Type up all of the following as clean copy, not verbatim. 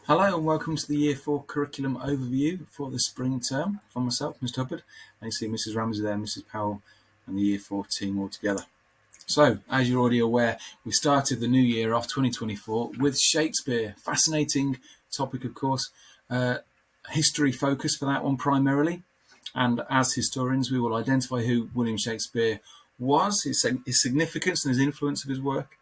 Hello and welcome to the Year 4 curriculum overview for the spring term from myself, Mr. Hubbard, and you see Mrs. Ramsey there, Mrs. Powell, and the Year 4 team all together. So, as you're already aware, we started the new year off 2024 with Shakespeare. Fascinating topic, of course. History focus for that one primarily. And as historians, we will identify who William Shakespeare was, his significance and his influence of his work,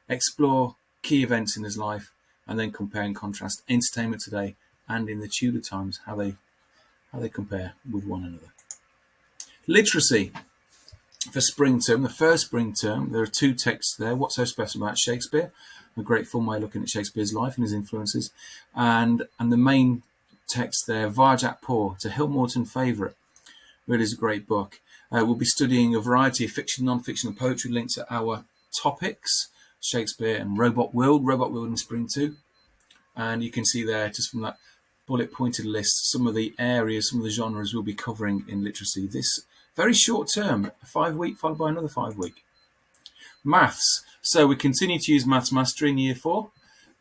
explore key events in his life, and then compare and contrast entertainment today and in the Tudor times, how they compare with one another. Literacy for spring term, the first spring term, there are two texts there. What's so special about Shakespeare? A great fun way of looking at Shakespeare's life and his influences. And the main text there, Varjak Poor, it's a Hill Morton favourite. Really is a great book. We'll be studying a variety of fiction, non-fiction and poetry linked to our topics, Shakespeare and Robot World in spring 2. And you can see there, just from that bullet pointed list, some of the areas, some of the genres we'll be covering in literacy this very short term, a 5-week followed by another 5-week. Maths. So we continue to use Maths Mastery in Year 4,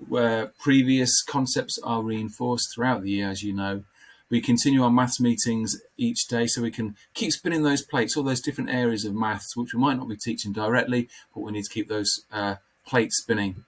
where previous concepts are reinforced throughout the year, as you know. We continue our maths meetings each day so we can keep spinning those plates, all those different areas of maths, which we might not be teaching directly, but we need to keep those plates spinning.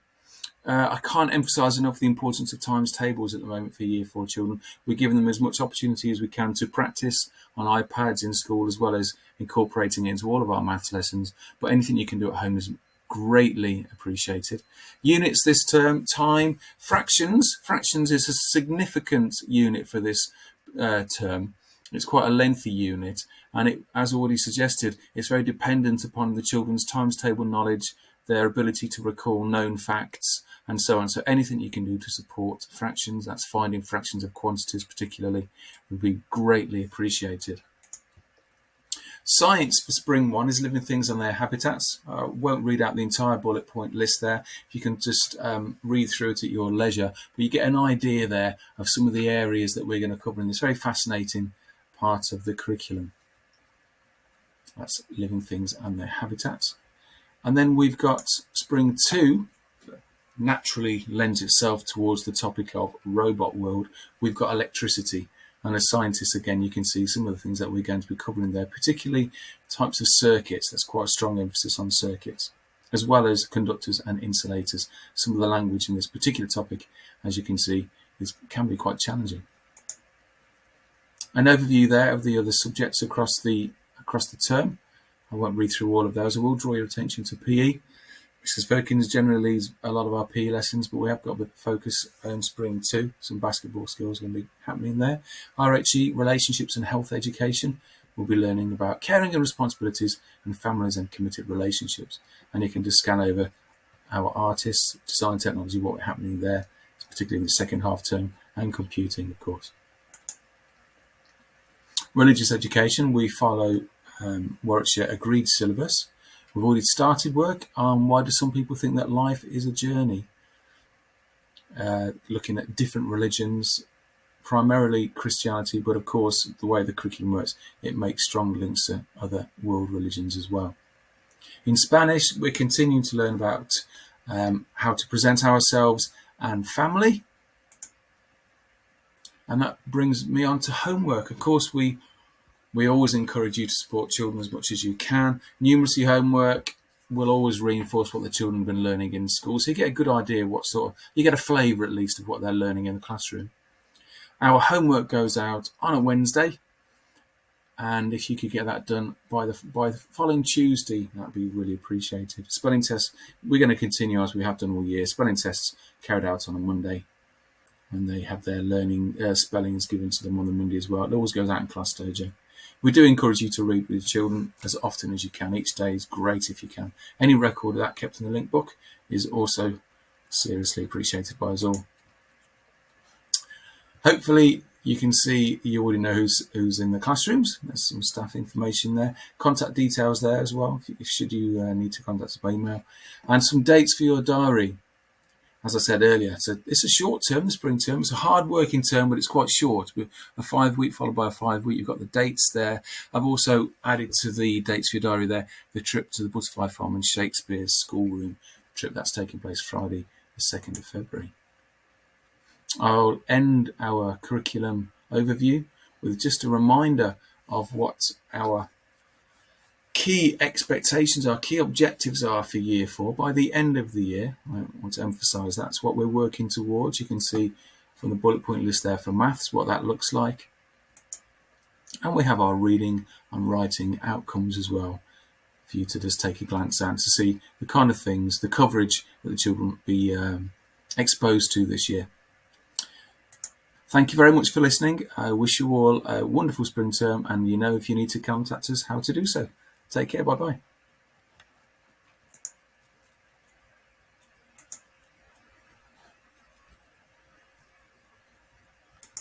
I can't emphasise enough the importance of times tables at the moment for Year 4 children. We're giving them as much opportunity as we can to practice on iPads in school, as well as incorporating it into all of our maths lessons. But anything you can do at home is greatly appreciated. Units this term, time, fractions. Fractions is a significant unit for this term. It's quite a lengthy unit, and it, as already suggested, it's very dependent upon the children's times table knowledge, their ability to recall known facts, and so on. So anything you can do to support fractions, that's finding fractions of quantities particularly, would be greatly appreciated. Science for spring 1 is living things and their habitats. I won't read out the entire bullet point list there. You can just read through it at your leisure, but you get an idea there of some of the areas that we're going to cover in this very fascinating part of the curriculum. That's living things and their habitats. And then we've got spring 2, naturally lends itself towards the topic of Robot World. We've got electricity. And as scientists, again, you can see some of the things that we're going to be covering there, particularly types of circuits. There's quite a strong emphasis on circuits, as well as conductors and insulators. Some of the language in this particular topic, as you can see, can be quite challenging. An overview there of the other subjects across the term. I won't read through all of those. I will draw your attention to PE. Mrs. Perkins generally leads a lot of our PE lessons, but we have got a bit of focus on spring 2. Some basketball skills are going to be happening there. RHE, relationships and health education. We'll be learning about caring and responsibilities and families and committed relationships. And you can just scan over our artists, design technology, what's happening there, particularly in the second half term, and computing, of course. Religious education, we follow Warwickshire agreed syllabus. We've already started work on why do some people think that life is a journey, looking at different religions, primarily Christianity, but of course the way the curriculum works, it makes strong links to other world religions as well. In Spanish, we're continuing to learn about how to present ourselves and family, and that brings me on to homework. Of course, we always encourage you to support children as much as you can. Numeracy homework will always reinforce what the children have been learning in school. So you get a good idea you get a flavour at least of what they're learning in the classroom. Our homework goes out on a Wednesday. And if you could get that done by the following Tuesday, that'd be really appreciated. Spelling tests, we're going to continue as we have done all year. Spelling tests carried out on a Monday. And they have their learning spellings given to them on the Monday as well. It always goes out in class dojo. We do encourage you to read with your children as often as you can. Each day is great if you can. Any record of that kept in the link book is also seriously appreciated by us all. Hopefully you can see, you already know who's in the classrooms. There's some staff information there. Contact details there as well, should you need to contact us by email. And some dates for your diary. As I said earlier, it's a short term, the spring term. It's a hard working term, but it's quite short. With a 5-week followed by a 5-week, you've got the dates there. I've also added to the dates for your diary there, the trip to the Butterfly Farm and Shakespeare's schoolroom trip. That's taking place Friday, the 2nd of February. I'll end our curriculum overview with just a reminder of what our key expectations, our key objectives are for year 4 by the end of the year. I want to emphasise that's what we're working towards. You can see from the bullet point list there for maths what that looks like. And we have our reading and writing outcomes as well for you to just take a glance at to see the kind of things, the coverage that the children will be exposed to this year. Thank you very much for listening. I wish you all a wonderful spring term, and you know if you need to contact us how to do so. Take care. Bye-bye.